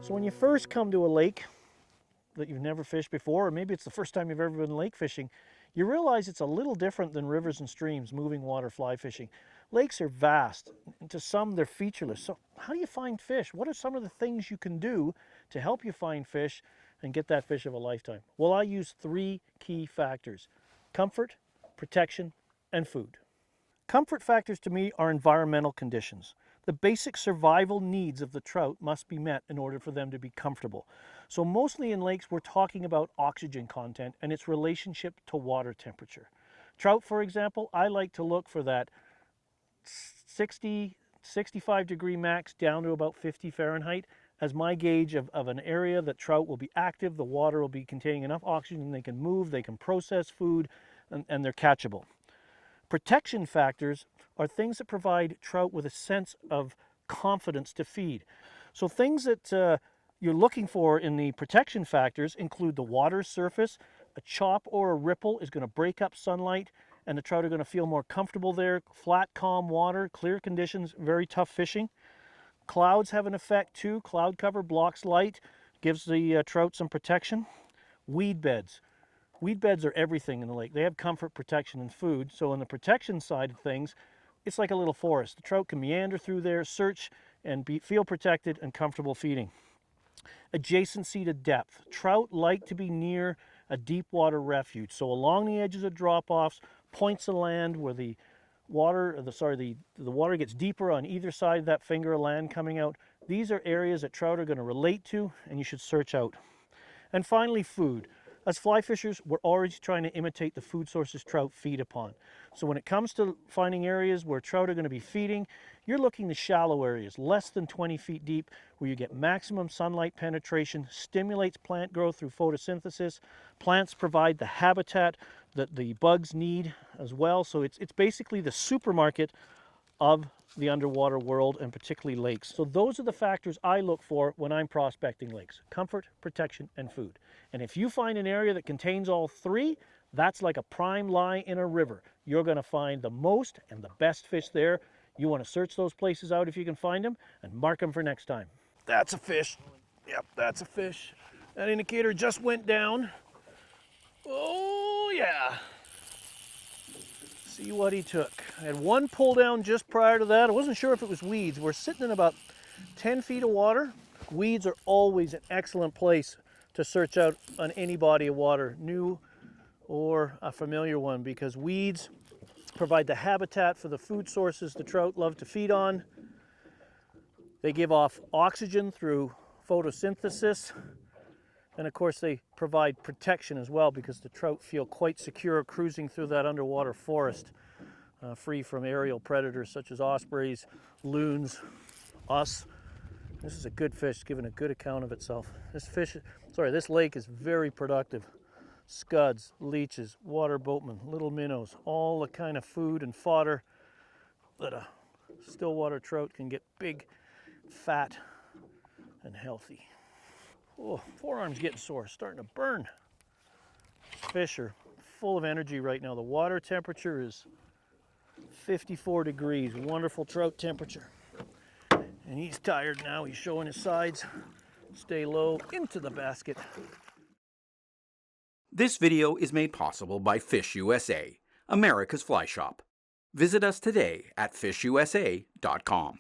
So when you first come to a lake that you've never fished before, or maybe it's the first time you've ever been lake fishing, you realize it's a little different than rivers and streams, moving water fly fishing. Lakes are vast, and to some they're featureless. So how do you find fish? What are some of the things you can do to help you find fish and get that fish of a lifetime? Well, I use 3 key factors: comfort, protection, and food. Comfort factors to me are environmental conditions. The basic survival needs of the trout must be met in order for them to be comfortable. So mostly in lakes, we're talking about oxygen content and its relationship to water temperature. Trout, for example, I like to look for that 60, 65 degree max down to about 50 Fahrenheit as my gauge of an area that trout will be active, the water will be containing enough oxygen, they can move, they can process food, and they're catchable. Protection factors are things that provide trout with a sense of confidence to feed. So things that you're looking for in the protection factors include the water surface. A chop or a ripple is going to break up sunlight and the trout are going to feel more comfortable there. Flat, calm water, clear conditions, very tough fishing. Clouds have an effect too. Cloud cover blocks light, gives the trout some protection. Weed beds. Weed beds are everything in the lake. They have comfort, protection, and food. So on the protection side of things, it's like a little forest. The trout can meander through there, search, and feel protected and comfortable feeding. Adjacency to depth. Trout like to be near a deep water refuge. So along the edges of drop-offs, points of land where the water gets deeper on either side of that finger of land coming out. These are areas that trout are going to relate to and you should search out. And finally, food. As fly fishers, we're always trying to imitate the food sources trout feed upon. So when it comes to finding areas where trout are going to be feeding, you're looking to shallow areas, less than 20 feet deep, where you get maximum sunlight penetration, stimulates plant growth through photosynthesis. Plants provide the habitat that the bugs need as well. So it's basically the supermarket of the underwater world, and particularly lakes. So those are the factors I look for when I'm prospecting lakes: comfort, protection, and food. And if you find an area that contains all 3, that's like a prime lie in a river. You're going to find the most and the best fish there. You want to search those places out if you can find them and mark them for next time. That's a fish. Yep, that's a fish. That indicator just went down. Oh yeah. See what he took. I had one pull down just prior to that. I wasn't sure if it was weeds. We're sitting in about 10 feet of water. Weeds are always an excellent place to search out on any body of water, new or a familiar one, because weeds provide the habitat for the food sources the trout love to feed on. They give off oxygen through photosynthesis. And of course they provide protection as well, because the trout feel quite secure cruising through that underwater forest, free from aerial predators such as ospreys, loons, us. This is a good fish, giving a good account of itself. This lake is very productive. Scuds, leeches, water boatmen, little minnows, all the kind of food and fodder that a stillwater trout can get big, fat, and healthy. Oh, forearm's getting sore, starting to burn. Fish are full of energy right now. The water temperature is 54 degrees, wonderful trout temperature. And he's tired now, he's showing his sides. Stay low, into the basket. This video is made possible by Fish USA, America's fly shop. Visit us today at fishusa.com.